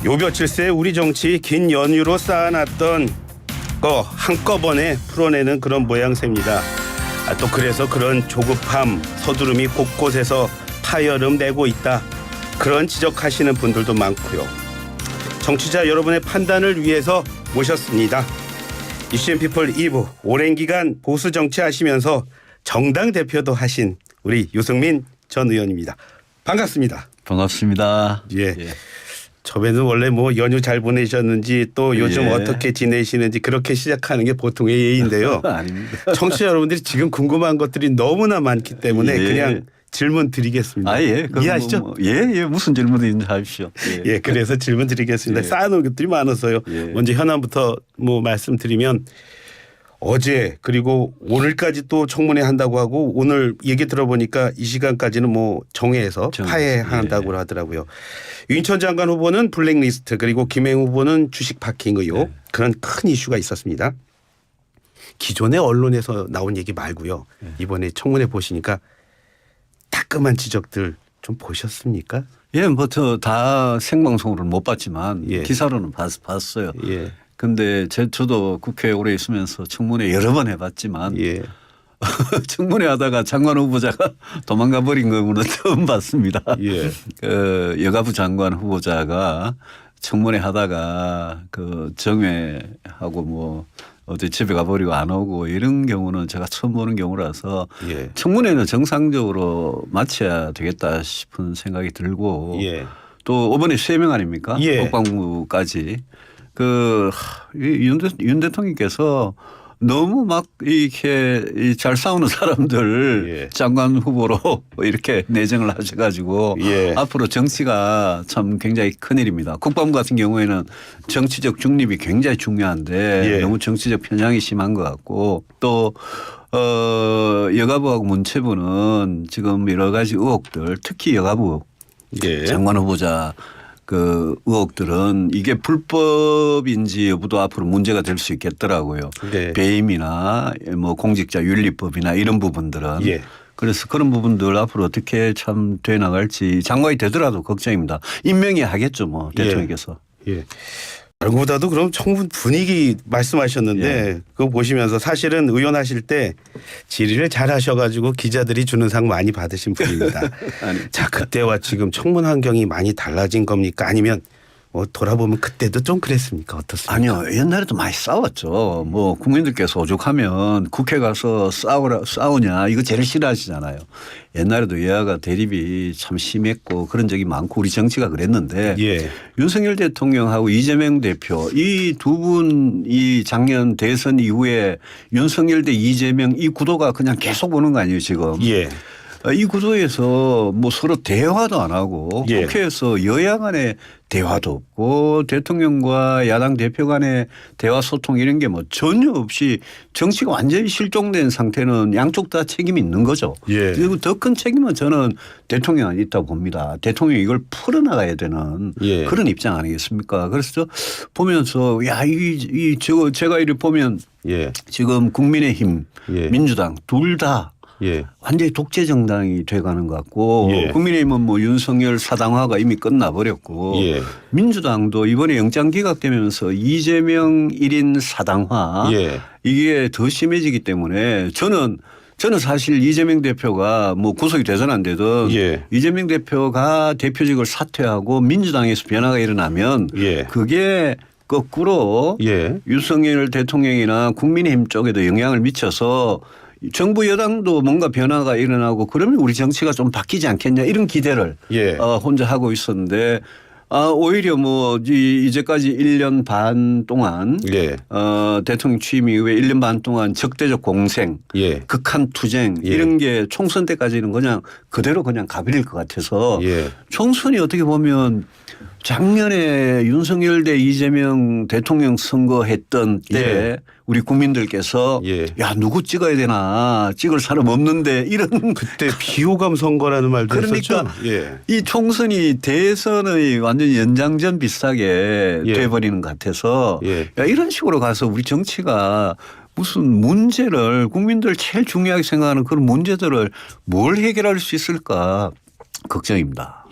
요 며칠 새 우리 정치 긴 연휴로 쌓아놨던 거 한꺼번에 풀어내는 그런 모양새입니다. 또 그래서 그런 조급함, 서두름이 곳곳에서 파열음 내고 있다. 그런 지적하시는 분들도 많고요. 정치자 여러분의 판단을 위해서 모셨습니다. 이슈앤피플 2부 오랜 기간 보수 정치하시면서 정당 대표도 하신 우리 유승민 전 의원입니다. 반갑습니다. 반갑습니다. 예. 저번에는 원래 뭐 연휴 잘 보내셨는지 또 요즘 어떻게 지내시는지 그렇게 시작하는 게 보통의 예인데요. 아닙니다. 청취자 여러분들이 지금 궁금한 것들이 너무나 많기 때문에 그냥 질문 드리겠습니다. 이해하시죠? 무슨 질문인지 하십시오. 그래서 질문 드리겠습니다. 쌓아놓은 것들이 많아서요. 먼저 현안부터 뭐 말씀드리면 어제 그리고 오늘까지 또 청문회 한다고 하고 오늘 얘기 들어보니까 이 시간까지는 뭐 정회에서 파회한다고 하더라고요. 윤천 장관 후보는 블랙리스트 그리고 김행 후보는 주식 파킹 의혹 그런 큰 이슈가 있었습니다. 기존의 언론에서 나온 얘기 말고요. 이번에 청문회 보시니까 따끔한 지적들 좀 보셨습니까? 뭐 저 다 생방송으로는 못 봤지만 기사로는 봤어요. 근데 저도 국회에 오래 있으면서 청문회 여러 번 해봤지만 청문회 하다가 장관 후보자가 도망가 버린 거는 처음 봤습니다. 그 여가부 장관 후보자가 청문회 하다가 그 정회하고 뭐 어디 집에 가버리고 안 오고 이런 경우는 제가 처음 보는 경우라서 청문회는 정상적으로 마쳐야 되겠다 싶은 생각이 들고 또 이번에 3명 아닙니까? 국방부까지. 윤 대통령께서 너무 막 이렇게 잘 싸우는 사람들 장관 후보로 이렇게 내정을 하셔가지고 앞으로 정치가 참 굉장히 큰일입니다. 국방부 같은 경우에는 정치적 중립이 굉장히 중요한데 너무 정치적 편향이 심한 것 같고 또 여가부하고 문체부는 지금 여러 가지 의혹들 특히 여가부 장관 후보자 그 의혹들은 이게 불법인지 여부도 앞으로 문제가 될 수 있겠더라고요. 배임이나 뭐 공직자 윤리법이나 이런 부분들은. 그래서 그런 부분들 앞으로 어떻게 참 돼 나갈지 장관이 되더라도 걱정입니다. 임명이 하겠죠 뭐 대통령께서. 다른 것보다도 그럼 청문 분위기 말씀하셨는데 그거 보시면서 사실은 의원 하실 때 질의를 잘 하셔가지고 기자들이 주는 상 많이 받으신 분입니다. 자, 그때와 지금 청문 환경이 많이 달라진 겁니까? 아니면 뭐 돌아보면 그때도 좀 그랬습니까? 어떻습니까? 아니요. 옛날에도 많이 싸웠죠. 뭐 국민들께서 오죽하면 국회 가서 싸우냐 이거 제일 싫어하시잖아요. 옛날에도 여야가 대립이 참 심했고 그런 적이 많고 우리 정치가 그랬는데 윤석열 대통령하고 이재명 대표 이 두 분이 작년 대선 이후에 윤석열 대 이재명 이 구도가 그냥 계속 오는 거 아니에요 지금. 이 구도에서 뭐 서로 대화도 안 하고 국회에서 여야 간의 대화도 없고 대통령과 야당 대표 간의 대화 소통 이런 게 뭐 전혀 없이 정치가 완전히 실종된 상태는 양쪽 다 책임이 있는 거죠. 그리고 더 큰 책임은 저는 대통령이 있다고 봅니다. 대통령이 이걸 풀어나가야 되는 그런 입장 아니겠습니까? 그래서 저 보면서 제가 이를 보면 지금 국민의힘 민주당 둘 다 완전히 독재 정당이 돼가는 것 같고 국민의힘은 뭐 윤석열 사당화가 이미 끝나버렸고 민주당도 이번에 영장 기각되면서 이재명 1인 사당화 이게 더 심해지기 때문에 저는 사실 이재명 대표가 뭐 구속이 되든 안 되든 이재명 대표가 대표직을 사퇴하고 민주당에서 변화가 일어나면 그게 거꾸로 윤석열 대통령이나 국민의힘 쪽에도 영향을 미쳐서 정부 여당도 뭔가 변화가 일어나고 그러면 우리 정치가 좀 바뀌지 않겠냐 이런 기대를 혼자 하고 있었는데 오히려 뭐 이제까지 1년 반 동안 대통령 취임 이후에 1년 반 동안 적대적 공생 극한 투쟁 이런 게 총선 때까지는 그냥 그대로 그냥 가버릴 것 같아서 총선이 어떻게 보면 작년에 윤석열 대 이재명 대통령 선거했던 때 우리 국민들께서 야 누구 찍어야 되나 찍을 사람 없는데 이런 그때 비호감 선거라는 말도 그러니까 했었죠. 이 총선이 대선의 완전히 연장전 비슷하게 돼버리는 것 같아서 야 이런 식으로 가서 우리 정치가 무슨 문제를 국민들 제일 중요하게 생각하는 그런 문제들을 뭘 해결할 수 있을까 걱정입니다.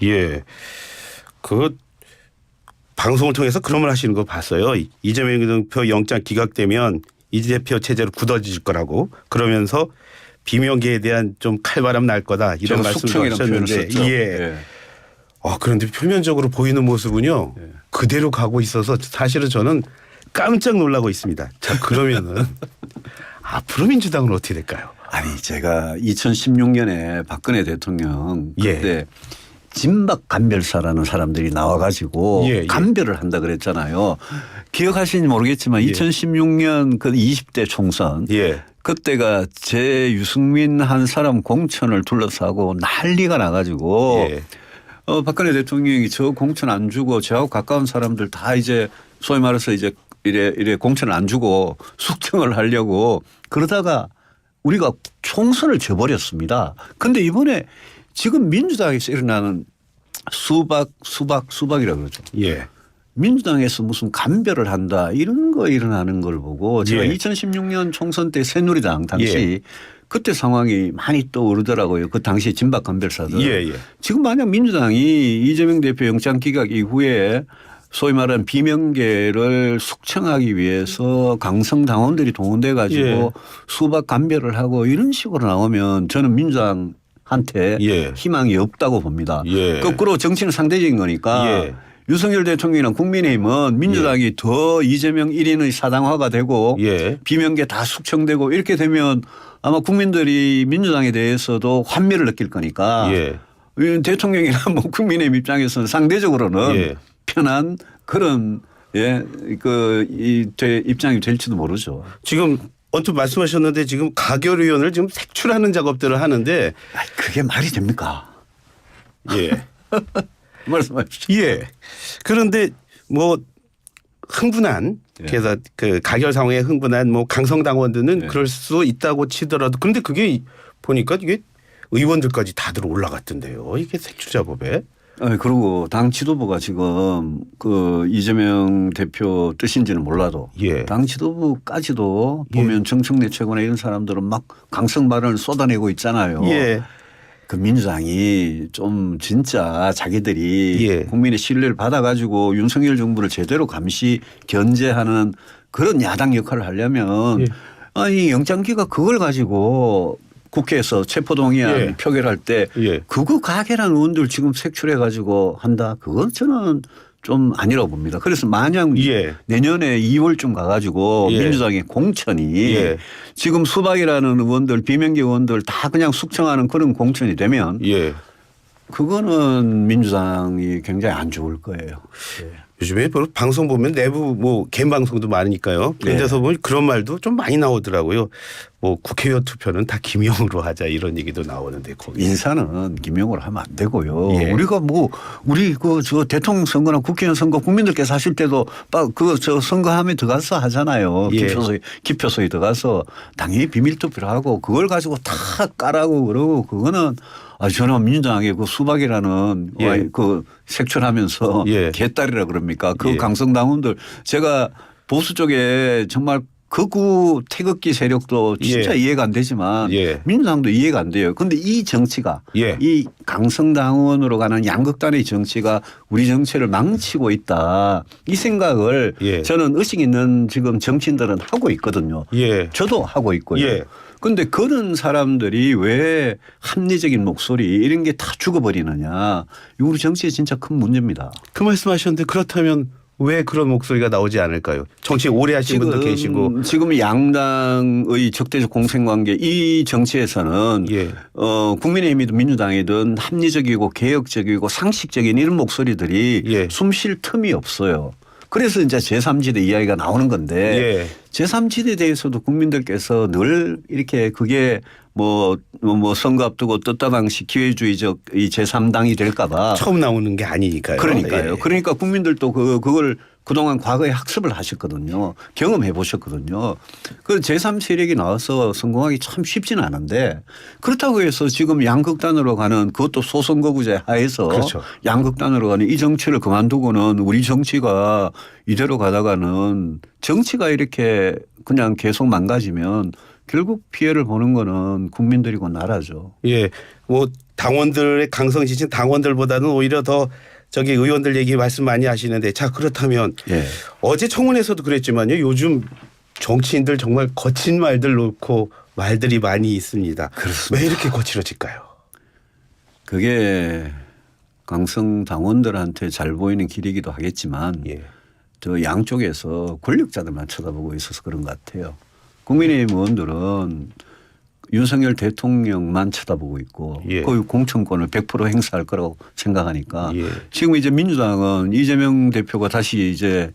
방송을 통해서 그런 말 하시는 거 봤어요. 이재명 대표 영장 기각되면 이 대표 체제로 굳어질 거라고 그러면서 비명계에 대한 좀 칼바람 날 거다 이런 말씀도 하셨는데 예. 그런데 표면적으로 보이는 모습은요 그대로 가고 있어서 사실은 저는 깜짝 놀라고 있습니다. 자 그러면은 앞으로 민주당은 어떻게 될까요? 아니 제가 2016년에 박근혜 대통령 그때 진박 간별사라는 사람들이 나와가지고 간별을 한다 그랬잖아요. 기억하시는지 모르겠지만 2016년 그 20대 총선 그때가 유승민 한 사람 공천을 둘러싸고 난리가 나가지고 박근혜 대통령이 저 공천 안 주고 저하고 가까운 사람들 다 이제 소위 말해서 이제 이래 공천을 안 주고 숙청을 하려고 그러다가 우리가 총선을 져버렸습니다. 그런데 이번에 지금 민주당에서 일어나는 수박이라고 그러죠. 민주당에서 무슨 간별을 한다 이런 거 일어나는 걸 보고 제가 2016년 총선 때 새누리당 당시 그때 상황이 많이 떠오르더라고요. 그 당시 진박 간별사들. 지금 만약 민주당이 이재명 대표 영장 기각 이후에 소위 말하는 비명계를 숙청하기 위해서 강성 당원들이 동원돼 가지고 수박 간별을 하고 이런 식으로 나오면 저는 민주당한테 희망이 없다고 봅니다. 거꾸로 정치는 상대적인 거니까 윤석열 대통령이랑 국민의힘은 민주당이 더 이재명 1인의 사당화가 되고 비명계 다 숙청되고 이렇게 되면 아마 국민들이 민주당에 대해서도 환멸을 느낄 거니까 대통령이나 뭐 국민의힘 입장에서는 상대적으로는 편한 그런 입장이 될지도 모르죠. 지금 언뜻 말씀하셨는데 지금 가결위원을 지금 색출하는 작업들을 하는데 그게 말이 됩니까? 말씀하십시오. 그런데 뭐 흥분한 그래서 그 가결 상황에 흥분한 뭐 강성 당원들은 그럴 수 있다고 치더라도 그런데 그게 보니까 이게 의원들까지 다들 올라갔던데요. 이게 색출 작업에. 그리고 당 지도부가 지금 그 이재명 대표 뜻인지는 몰라도 당 지도부까지도 보면 정청래 최고나 이런 사람들은 막 강성 발언을 쏟아내고 있잖아요. 그 민주당이 좀 진짜 자기들이 국민의 신뢰를 받아가지고 윤석열 정부를 제대로 감시 견제하는 그런 야당 역할을 하려면 아니 영장기가 그걸 가지고 국회에서 체포동의안 표결할 때 그거 가결한 의원들 지금 색출해 가지고 한다. 그건 저는 좀 아니라고 봅니다. 그래서 만약 내년에 2월쯤 가가지고 민주당의 공천이 지금 수박이라는 의원들 비명계 의원들 다 그냥 숙청하는 그런 공천이 되면 그거는 민주당이 굉장히 안 좋을 거예요. 요즘에 방송 보면 내부 뭐 개인 방송도 많으니까요. 그런 데서 보면 그런 말도 좀 많이 나오더라고요. 뭐 국회의원 투표는 다 김용으로 하자 이런 얘기도 나오는데 거기 인사는 김용으로 하면 안 되고요. 우리가 뭐 우리 저 대통령 선거나 국회의원 선거 국민들께서 하실 때도 저 선거함에 들어가서 하잖아요. 기표소에 들어가서 당연히 비밀 투표를 하고 그걸 가지고 다 까라고 그러고 그거는 저는 민주당의 그 수박이라는 그 색출하면서 개딸이라 그럽니까? 그 강성당원들 제가 보수 쪽에 정말 극우 태극기 세력도 진짜 이해가 안 되지만 민주당도 이해가 안 돼요. 그런데 이 정치가 이 강성당원으로 가는 양극단의 정치가 우리 정치를 망치고 있다. 이 생각을 저는 의식 있는 지금 정치인들은 하고 있거든요. 저도 하고 있고요. 그런데 그런 사람들이 왜 합리적인 목소리 이런 게 다 죽어버리느냐. 우리 정치에 진짜 큰 문제입니다. 그 말씀하셨는데 그렇다면 왜 그런 목소리가 나오지 않을까요? 정치 오래 하신 분도 계시고. 지금 양당의 적대적 공생관계 이 정치에서는 국민의힘이든 민주당이든 합리적이고 개혁적이고 상식적인 이런 목소리들이 숨 쉴 틈이 없어요. 그래서 이제 제3지대 이야기가 나오는 건데 제3지대에 대해서도 국민들께서 늘 이렇게 그게 뭐 선거 앞두고 떴다방식 기회주의적 이 제3당이 될까 봐. 처음 나오는 게 아니니까요. 그러니까요. 그러니까 국민들도 그걸 그동안 과거에 학습을 하셨거든요. 경험해 보셨거든요. 그 제3세력이 나와서 성공하기 참 쉽지는 않은데 그렇다고 해서 지금 양극단으로 가는 그것도 소선거구제 하에서 양극단으로 가는 이 정치를 그만두고는 우리 정치가 이대로 가다가는 정치가 이렇게 그냥 계속 망가지면 결국 피해를 보는 거는 국민들이고 나라죠. 뭐 당원들의 강성 지진 당원들보다는 오히려 더 저기 의원들 얘기 말씀 많이 하시는데 자 그렇다면 예. 어제 청문회에서도 그랬지만요. 요즘 정치인들 정말 거친 말들 놓고 말들이 많이 있습니다. 그렇습니다. 왜 이렇게 거칠어질까요? 그게 강성 당원들한테 잘 보이는 길이기도 하겠지만 예. 저 양쪽에서 권력자들만 쳐다보고 있어서 그런 것 같아요. 국민의힘 의원들은 윤석열 대통령만 쳐다보고 있고 예. 그 공천권을 100% 행사할 거라고 생각하니까 예. 지금 이제 민주당은 이재명 대표가 다시 이제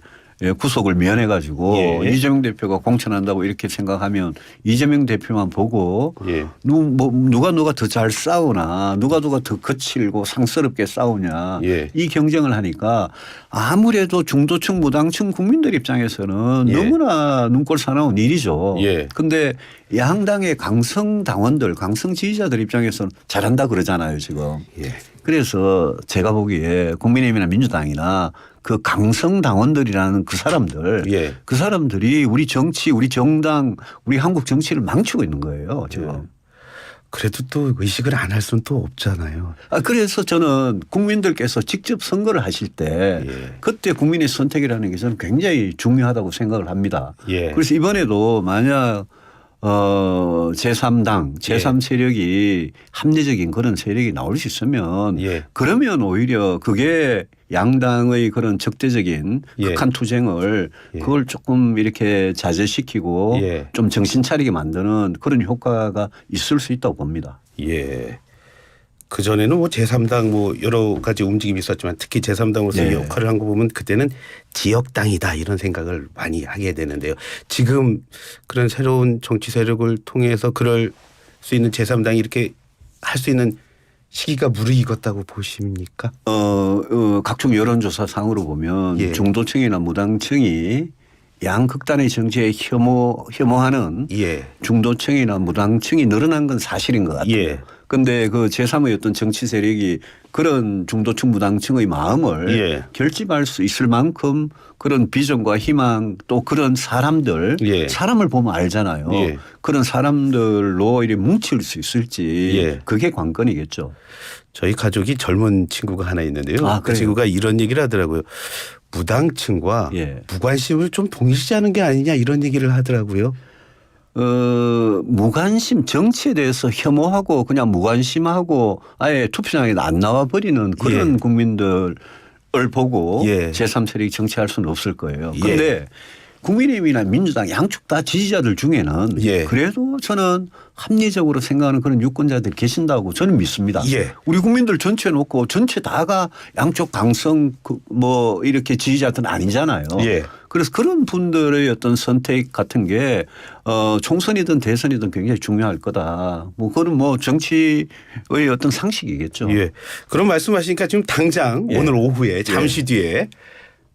구속을 면해 가지고 예. 이재명 대표가 공천한다고 이렇게 생각하면 이재명 대표만 보고 예. 누가 더 잘 싸우나 누가 더 거칠고 상스럽게 싸우냐 예. 이 경쟁을 하니까 아무래도 중도층 무당층 국민들 입장에서는 예. 너무나 눈꼴 사나운 일이죠. 예. 그런데 양당의 강성 당원들 강성 지지자들 입장에서는 잘한다 그러잖아요 지금. 예. 그래서 제가 보기에 국민의힘이나 민주당이나 그 강성 당원들이라는 그 사람들 예. 그 사람들이 우리 정치 우리 정당 우리 한국 정치를 망치고 있는 거예요 지금. 예. 그래도 또 의식을 안 할 수는 또 없잖아요. 그래서 저는 국민들께서 직접 선거를 하실 때 예. 그때 국민의 선택이라는 게 저는 굉장히 중요하다고 생각을 합니다. 예. 그래서 이번에도 만약 제3당, 제3 세력이 합리적인 그런 세력이 나올 수 있으면 예. 그러면 오히려 그게 양당의 그런 적대적인 예. 극한 투쟁을 예. 그걸 조금 이렇게 자제시키고 예. 좀 정신 차리게 만드는 그런 효과가 있을 수 있다고 봅니다. 예. 그 전에는 뭐 제3당 뭐 여러 가지 움직임이 있었지만 특히 제3당으로서 네. 역할을 한 거 보면 그때는 지역당이다 이런 생각을 많이 하게 되는데요. 지금 그런 새로운 정치 세력을 통해서 그럴 수 있는 제3당이 이렇게 할 수 있는 시기가 무르익었다고 보십니까? 각종 여론조사 상으로 보면 예. 중도층이나 무당층이 양극단의 정치에 혐오하는 예. 중도층이나 무당층이 늘어난 건 사실인 것 같아요. 예. 그런데 그 제3의 어떤 정치 세력이 그런 중도층 무당층의 마음을 예. 결집할 수 있을 만큼 그런 비전과 희망 또 그런 사람들 예. 사람을 보면 알잖아요. 예. 그런 사람들로 이렇게 뭉칠 수 있을지 예. 그게 관건이겠죠. 저희 가족이 젊은 친구가 하나 있는데요. 그 그래요? 친구가 이런 얘기를 하더라고요. 무당층과 예. 무관심을 좀 동일시하는 게 아니냐 이런 얘기를 하더라고요. 무관심 정치에 대해서 혐오하고 그냥 무관심하고 아예 투표장에 안 나와 버리는 그런 예. 국민들을 보고 예. 제3세력이 정치할 수는 없을 거예요. 예. 그런데 국민의힘이나 민주당 양쪽 다 지지자들 중에는 예. 그래도 저는 합리적으로 생각하는 그런 유권자들이 계신다고 저는 믿습니다. 예. 우리 국민들 전체 놓고 전체 다가 양쪽 강성 뭐 이렇게 지지자들은 아니잖아요. 예. 그래서 그런 분들의 어떤 선택 같은 게 총선이든 대선이든 굉장히 중요할 거다. 뭐 그건 뭐 정치의 어떤 상식이겠죠. 예. 그런 말씀하시니까 지금 당장 예. 오늘 오후에 잠시 뒤에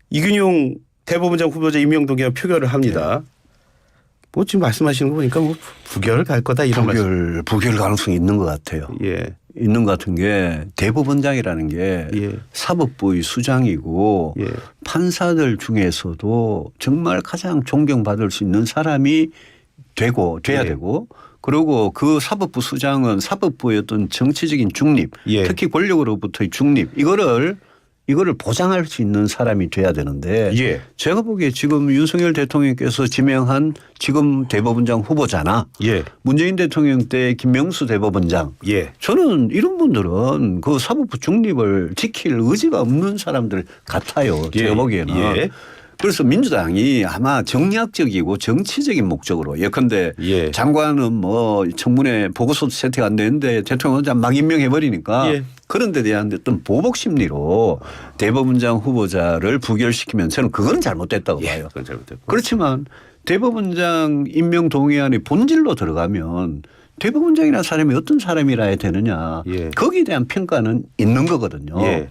이균용 대법원장 후보자 임명 동의안 표결을 합니다. 뭐 지금 말씀하시는 거 보니까 뭐 부결 갈 거다 이런 말씀. 부결 가능성이 있는 것 같아요. 예. 있는 것 같은 게 대법원장이라는 게 예. 사법부의 수장이고 예. 판사들 중에서도 정말 가장 존경받을 수 있는 사람이 돼야 예. 되고 그리고 그 사법부 수장은 사법부의 어떤 정치적인 중립 예. 특히 권력으로부터의 중립 이거를 보장할 수 있는 사람이 돼야 되는데 예. 제가 보기에 지금 윤석열 대통령께서 지명한 지금 대법원장 후보자나 예. 문재인 대통령 때 김명수 대법원장 예. 저는 이런 분들은 그 사법부 중립을 지킬 의지가 없는 사람들 같아요. 제가 보기에는. 예. 그래서 민주당이 아마 정략적이고 정치적인 목적으로 예컨대 예. 장관은 뭐 청문회 보고서도 채택 안 되는데 대통령은 막 임명해 버리니까 예. 그런 데 대한 어떤 보복 심리로 대법원장 후보자를 부결시키면 저는 그건 잘못됐다고 봐요. 그건 잘못됐고. 그렇지만 대법원장 임명 동의안의 본질로 들어가면 대법원장이라는 사람이 어떤 사람이라 해야 되느냐 예. 거기에 대한 평가는 있는 거거든요. 예.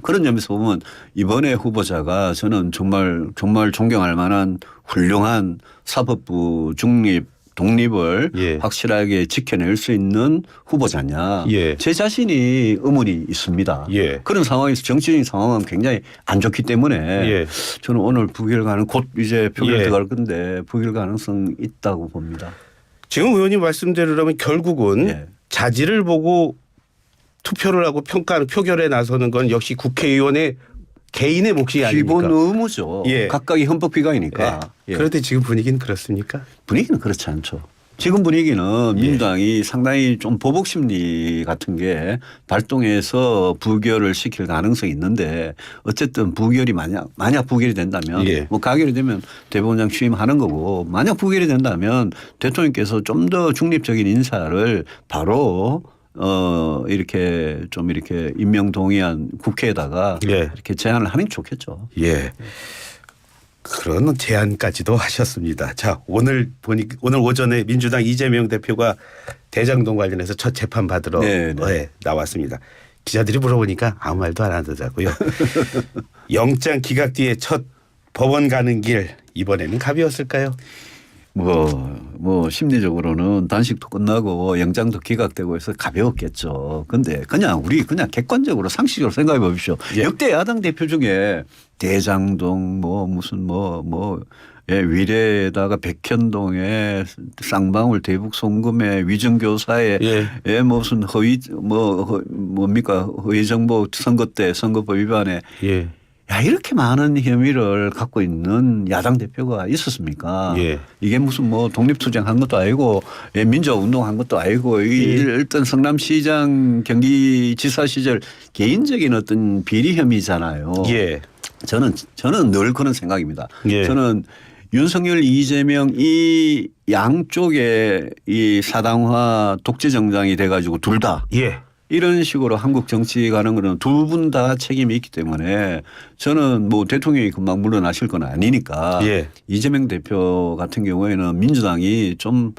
그런 점에서 보면 이번에 후보자가 저는 정말 존경할 만한 훌륭한 사법부 중립 독립을 예. 확실하게 지켜낼 수 있는 후보자냐. 예. 제 자신이 의문이 있습니다. 예. 그런 상황에서 정치적인 상황은 굉장히 안 좋기 때문에 예. 저는 오늘 부결 가능 곧 이제 표결 예. 들어갈 건데 부결 가능성 있다고 봅니다. 지금 의원님 말씀대로라면 결국은 예. 자질을 보고 투표를 하고 표결에 나서는 건 역시 국회의원의 개인의 몫이 아닙니까? 기본 의무죠. 예. 각각의 헌법 기관이니까. 예. 그런데 지금 분위기는 그렇습니까? 분위기는 그렇지 않죠. 지금 분위기는 민주당이 상당히 좀 보복 심리 같은 게 발동해서 부결을 시킬 가능성이 있는데 어쨌든 부결이 만약 부결이 된다면 뭐 가결이 되면 대법원장 취임하는 거고 만약 부결이 된다면 대통령께서 좀 더 중립적인 인사를 바로 이렇게 좀 이렇게 임명 동의안 국회에다가 이렇게 제안을 하는 게 좋겠죠. 예. 그런 제안까지도 하셨습니다. 자, 오늘 오전에 민주당 이재명 대표가 대장동 관련해서 첫 재판 받으러 나왔습니다. 기자들이 물어보니까 아무 말도 안 하더라고요. 영장 기각 뒤에 첫 법원 가는 길 이번에는 가벼웠을까요? 뭐 심리적으로는 단식도 끝나고 영장도 기각되고 해서 가벼웠겠죠. 근데 우리 그냥 객관적으로 상식적으로 생각해 보십시오. 역대 야당 대표 중에 대장동 위례에다가 백현동에 쌍방울 대북 송금에 위정교사에 무슨 허위 허위 정보 선거 때 선거법 위반에 이렇게 많은 혐의를 갖고 있는 야당 대표가 있었습니까? 이게 무슨 독립투쟁한 것도 아니고 민주화운동한 것도 아니고 일단 성남시장 경기지사 시절 개인적인 어떤 비리 혐의잖아요. 저는 늘 그런 생각입니다. 저는 윤석열, 이재명 이 양쪽에 이 사당화 독재 정당이 돼가지고 둘 다 이런 식으로 한국 정치 가는 거는 두 분 다 책임이 있기 때문에 저는 대통령이 금방 물러나실 건 아니니까 이재명 대표 같은 경우에는 민주당이 좀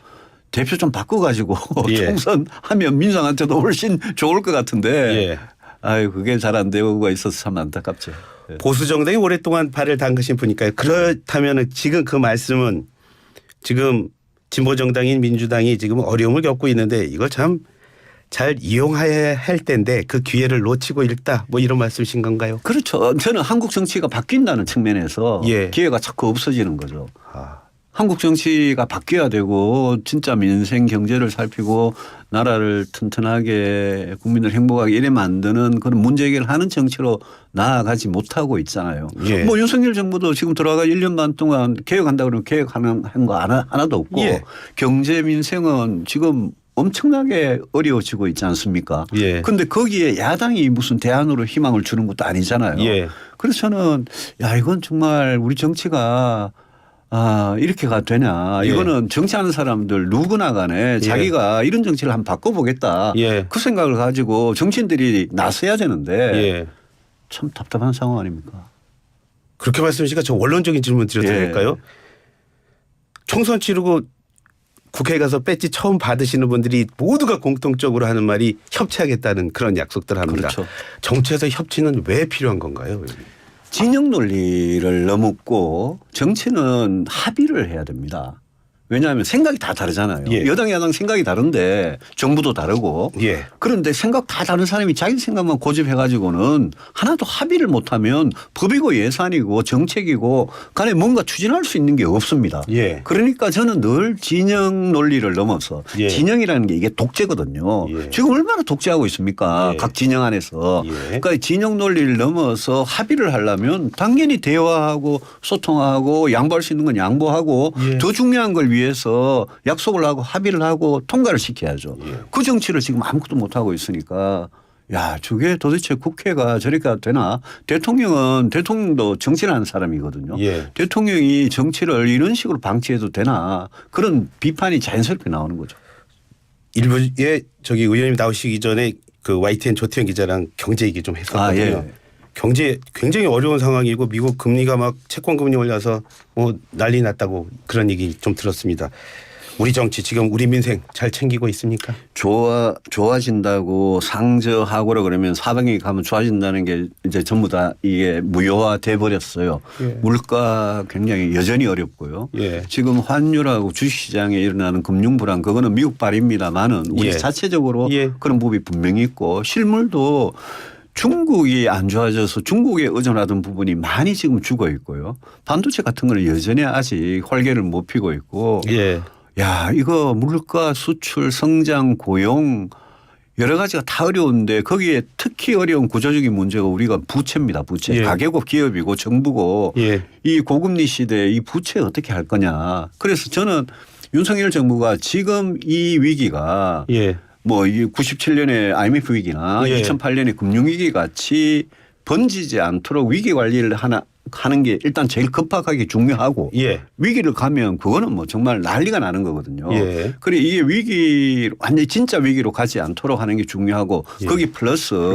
대표 좀 바꿔가지고 총선하면 민주당한테도 훨씬 좋을 것 같은데 그게 잘 안 되고가 있어서 참 안타깝죠. 보수 정당이 오랫동안 발을 담그신 분이니까요. 그렇다면 지금 그 말씀은 지금 진보 정당인 민주당이 지금 어려움을 겪고 있는데 이걸 참 잘 이용해야 할 텐데 그 기회를 놓치고 있다 이런 말씀이신 건가요? 그렇죠. 저는 한국 정치가 바뀐다는 측면에서 기회가 자꾸 없어지는 거죠. 한국 정치가 바뀌어야 되고 진짜 민생 경제를 살피고 나라를 튼튼하게 국민을 행복하게 이래 만드는 그런 문제 해결을 하는 정치로 나아가지 못하고 있잖아요. 윤석열 정부도 지금 들어가 1년 반 동안 개혁한다 그러면 개혁하는 거 하나도 없고 경제 민생은 지금 엄청나게 어려워지고 있지 않습니까? 그런데 거기에 야당이 무슨 대안으로 희망을 주는 것도 아니잖아요. 그래서 저는 이건 정말 우리 정치가 이렇게가 되냐. 이거는 정치하는 사람들 누구나 간에 자기가 이런 정치를 한번 바꿔보겠다. 그 생각을 가지고 정치인들이 나서야 되는데 참 답답한 상황 아닙니까? 그렇게 말씀하시니까 저 원론적인 질문 드려도 될까요? 총선 치르고 국회에 가서 배지 처음 받으시는 분들이 모두가 공통적으로 하는 말이 협치하겠다는 그런 약속들 합니다. 정치에서 협치는 왜 필요한 건가요? 진영 논리를 넘었고 정치는 합의를 해야 됩니다. 왜냐하면 생각이 다 다르잖아요. 여당 야당 생각이 다른데 정부도 다르고 그런데 생각 다 다른 사람이 자기 생각만 고집해가지고는 하나도 합의를 못하면 법이고 예산이고 정책이고 간에 뭔가 추진할 수 있는 게 없습니다. 그러니까 저는 늘 진영 논리를 넘어서 진영이라는 게 이게 독재거든요. 지금 얼마나 독재하고 있습니까? 각 진영 안에서. 그러니까 진영 논리를 넘어서 합의를 하려면 당연히 대화하고 소통하고 양보할 수 있는 건 양보하고 더 중요한 걸 위해서 약속을 하고 합의를 하고 통과를 시켜야죠. 그 정치를 지금 아무것도 못하고 있으니까 저게 도대체 국회가 저리가 되나. 대통령도 정치를 하는 사람이거든요. 대통령이 정치를 이런 식으로 방치해도 되나. 그런 비판이 자연스럽게 나오는 거죠. 일부에 의원님 나오시기 전에 그 YTN 조태현 기자랑 경제 얘기 좀 했었거든요. 경제 굉장히 어려운 상황이고 미국 금리가 막 채권 금리 올려서 난리 났다고 그런 얘기 좀 들었습니다. 우리 정치 지금 우리 민생 잘 챙기고 있습니까? 좋아진다고 상저하고라 그러면 사방에 가면 좋아진다는 게 이제 전부 다 이게 무효화돼 버렸어요. 물가 굉장히 여전히 어렵고요. 지금 환율하고 주식시장에 일어나는 금융불안 그거는 미국 발입니다만은 우리 자체적으로 그런 부분이 분명히 있고 실물도 중국이 안 좋아져서 중국에 의존하던 부분이 많이 지금 죽어 있고요. 반도체 같은 거는 여전히 아직 활개를 못 피고 있고 이거 물가 수출 성장 고용 여러 가지가 다 어려운데 거기에 특히 어려운 구조적인 문제가 우리가 부채입니다. 부채. 예. 가계고 기업이고 정부고 예. 이 고금리 시대에 이 부채 어떻게 할 거냐. 그래서 저는 윤석열 정부가 지금 이 위기가 예. 뭐 97년의 IMF 위기나 예. 2008년의 금융위기 같이 번지지 않도록 위기 관리를 하는 게 일단 제일 급박하게 중요하고 예. 위기를 가면 그거는 뭐 정말 난리가 나는 거거든요. 예. 그래 이게 위기 완전히 진짜 위기로 가지 않도록 하는 게 중요하고 예. 거기 플러스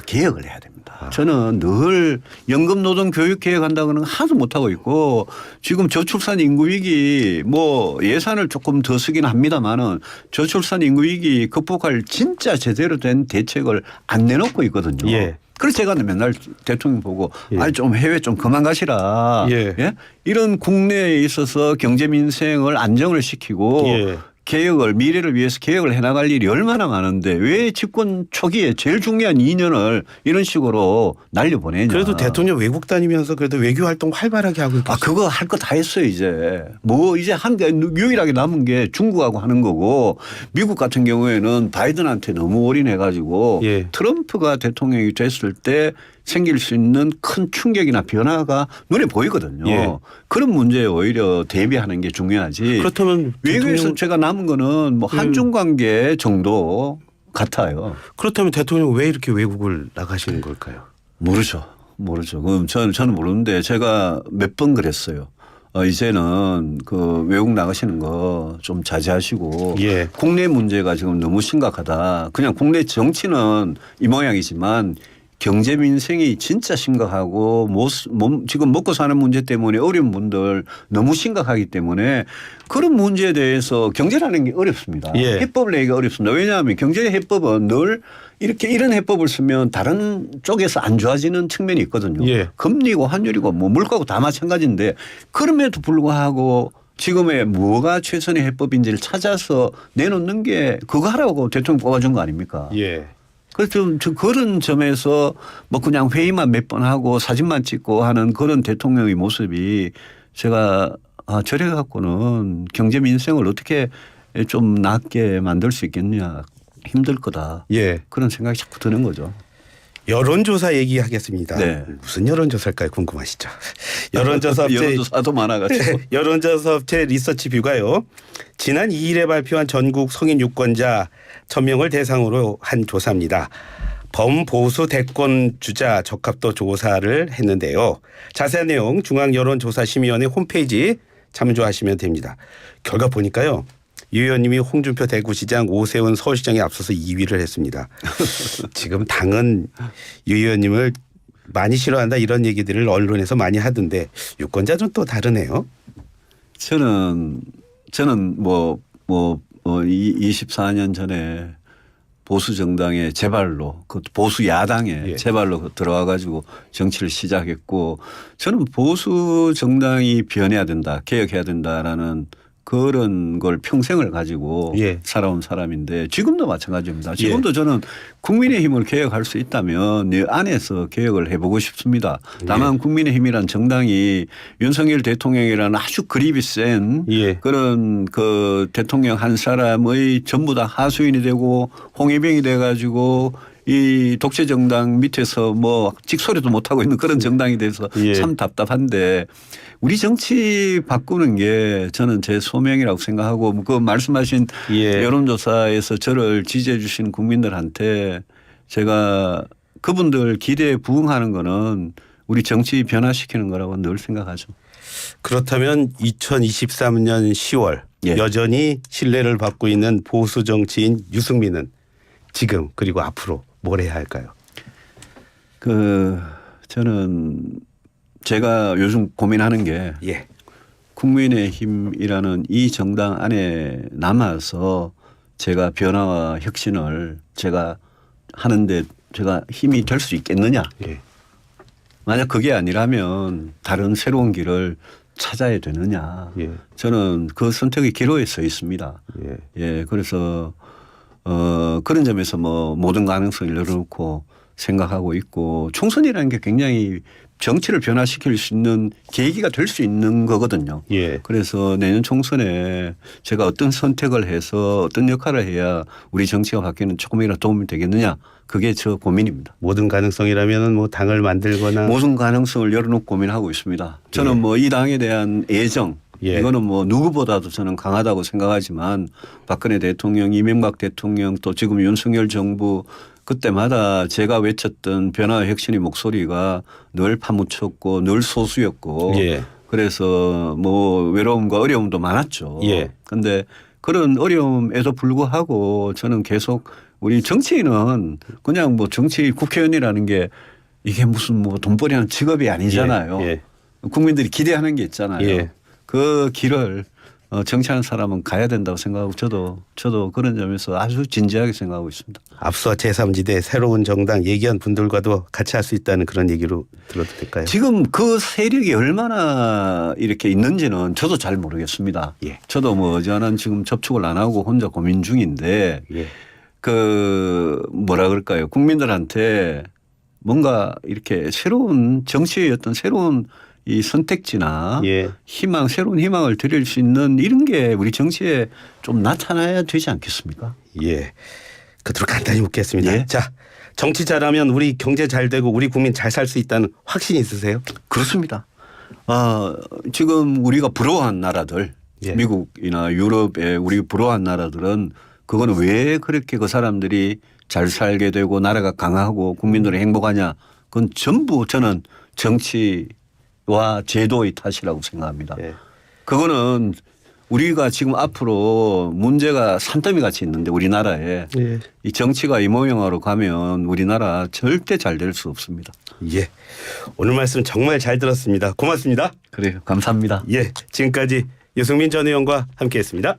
개혁을 해야 됩니다. 아. 저는 늘 연금 노동 교육 개혁한다고는 하나도 못하고 있고 지금 저출산 인구 위기 뭐 예산을 조금 더 쓰긴 합니다만은 저출산 인구 위기 극복할 진짜 제대로 된 대책을 안 내놓고 있거든요. 예. 그래서 제가 맨날 대통령 보고 예. 아니 좀 해외 좀 그만 가시라. 예. 예? 이런 국내에 있어서 경제 민생을 안정을 시키고 예. 개혁을 미래를 위해서 개혁을 해나갈 일이 얼마나 많은데 왜 집권 초기에 제일 중요한 2년을 이런 식으로 날려보내냐. 그래도 대통령 외국 다니면서 그래도 외교 활동 활발하게 하고 있고. 아 그거 할 거 다 했어요 이제. 뭐 이제 한 게 유일하게 남은 게 중국하고 하는 거고 미국 같은 경우에는 바이든한테 너무 올인해가지고 예. 트럼프가 대통령이 됐을 때 생길 수 있는 큰 충격이나 변화가 눈에 보이거든요. 예. 그런 문제에 오히려 대비하는 게 중요하지. 그렇다면 외교에서 제가 남은 거는 뭐 한중 관계 정도 같아요. 그렇다면 대통령 왜 이렇게 외국을 나가시는 걸까요? 모르죠. 그럼 저는 모르는데 제가 몇 번 그랬어요. 이제는 그 외국 나가시는 거 좀 자제하시고 예. 국내 문제가 지금 너무 심각하다. 그냥 국내 정치는 이 모양이지만 경제 민생이 진짜 심각하고 지금 먹고 사는 문제 때문에 어려운 분들 너무 심각하기 때문에 그런 문제에 대해서 경제라는 게 어렵습니다. 예. 해법을 내기가 어렵습니다. 왜냐하면 경제 해법은 늘 이렇게 이런 해법을 쓰면 다른 쪽에서 안 좋아지는 측면이 있거든요. 예. 금리고 환율이고 뭐 물가고 다 마찬가지인데 그럼에도 불구하고 지금의 뭐가 최선의 해법인지를 찾아서 내놓는 게 그거 하라고 대통령 뽑아준 거 아닙니까? 예. 그래서 좀 그런 점에서 뭐 그냥 회의만 몇 번 하고 사진만 찍고 하는 그런 대통령의 모습이 제가 저래 갖고는 경제 민생을 어떻게 좀 낫게 만들 수 있겠냐 힘들 거다. 예. 그런 생각이 자꾸 드는 거죠. 여론조사 얘기하겠습니다. 네. 무슨 여론조사일까요? 궁금하시죠? 여론조사업체 많아가지고. 여론조사업체 리서치뷰가요. 지난 2일에 발표한 전국 성인 유권자 1,000명을 대상으로 한 조사입니다. 범보수 대권 주자 적합도 조사를 했는데요. 자세한 내용 중앙여론조사심의원회 홈페이지 참조하시면 됩니다. 결과 보니까요. 유 의원님이 홍준표 대구시장, 오세훈 서울시장에 앞서서 2위를 했습니다. 지금 당은 유 의원님을 많이 싫어한다 이런 얘기들을 언론에서 많이 하던데 유권자는 또 다르네요. 저는 24년 전에 보수 정당의 재발로 그 보수 야당의 예. 재발로 들어와 가지고 정치를 시작했고 저는 보수 정당이 변해야 된다, 개혁해야 된다라는 그런 걸 평생을 가지고 예. 살아온 사람인데 지금도 마찬가지입니다. 지금도 저는 국민의힘을 개혁할 수 있다면 내 안에서 개혁을 해보고 싶습니다. 다만 국민의힘이란 정당이 윤석열 대통령이라는 아주 그립이 센 그런 그 대통령 한 사람의 전부 다 하수인이 되고 홍위병이 돼 가지고 이 독재 정당 밑에서 뭐 찍소리도 못하고 있는 그런 정당이 돼서 참 답답한데 우리 정치 바꾸는 게 저는 제 소명이라고 생각하고 그 말씀하신 여론조사에서 저를 지지해 주신 국민들한테 제가 그분들 기대에 부응하는 거는 우리 정치 변화시키는 거라고 늘 생각하죠. 그렇다면 2023년 10월 여전히 신뢰를 받고 있는 보수 정치인 유승민은 지금 그리고 앞으로 뭘 해야 할까요? 저는 제가 요즘 고민하는 게 국민의힘이라는 이 정당 안에 남아서 제가 변화와 혁신을 제가 하는데 제가 힘이 될 수 있겠느냐. 만약 그게 아니라면 다른 새로운 길을 찾아야 되느냐. 저는 그 선택의 기로에 서 있습니다. 그래서 그런 점에서 뭐 모든 가능성을 열어놓고 생각하고 있고 총선이라는 게 굉장히 정치를 변화시킬 수 있는 계기가 될 수 있는 거거든요. 예. 그래서 내년 총선에 제가 어떤 선택을 해서 어떤 역할을 해야 우리 정치가 바뀌는 조금이라도 도움이 되겠느냐. 그게 저 고민입니다. 모든 가능성이라면은 뭐 당을 만들거나 모든 가능성을 열어놓고 고민하고 있습니다. 저는 예. 뭐 이 당에 대한 애정 예. 이거는 뭐 누구보다도 저는 강하다고 생각하지만 박근혜 대통령, 이명박 대통령 또 지금 윤석열 정부 그때마다 제가 외쳤던 변화와 혁신의 목소리가 늘 파묻혔고 늘 소수였고 예. 그래서 뭐 외로움과 어려움도 많았죠. 예. 그런데 그런 어려움에도 불구하고 저는 계속 우리 정치인은 그냥 뭐 정치 국회의원이라는 게 이게 무슨 뭐 돈벌이하는 직업이 아니잖아요. 예. 예. 국민들이 기대하는 게 있잖아요. 예. 그 길을 정치하는 사람은 가야 된다고 생각하고 저도 그런 점에서 아주 진지하게 생각하고 있습니다. 앞서 제3지대 새로운 정당 얘기한 분들과도 같이 할 수 있다는 그런 얘기로 들어도 될까요? 지금 그 세력이 얼마나 이렇게 있는지는 저도 잘 모르겠습니다. 예. 저도 뭐 저는 지금 접촉을 안 하고 혼자 고민 중인데 예. 그 뭐라 그럴까요? 국민들한테 뭔가 이렇게 새로운 정치의 어떤 새로운 이 선택지나 예. 희망, 새로운 희망을 드릴 수 있는 이런 게 우리 정치에 좀 나타나야 되지 않겠습니까? 예. 끝으로 간단히 묻겠습니다. 예. 자, 정치 잘하면 우리 경제 잘 되고 우리 국민 잘 살 수 있다는 확신이 있으세요? 그렇습니다. 지금 우리가 부러워한 나라들 예. 미국이나 유럽에 우리 부러워한 나라들은 그거는 왜 그렇게 그 사람들이 잘 살게 되고 나라가 강하고 국민들이 행복하냐. 그건 전부 저는 정치와 제도의 탓이라고 생각합니다. 예. 그거는 우리가 지금 앞으로 문제가 산더미 같이 있는데 우리나라에 예. 이 정치가 이 모양으로 가면 우리나라 절대 잘 될 수 없습니다. 예. 오늘 말씀 정말 잘 들었습니다. 고맙습니다. 그래요. 감사합니다. 예. 지금까지 유승민 전 의원과 함께했습니다.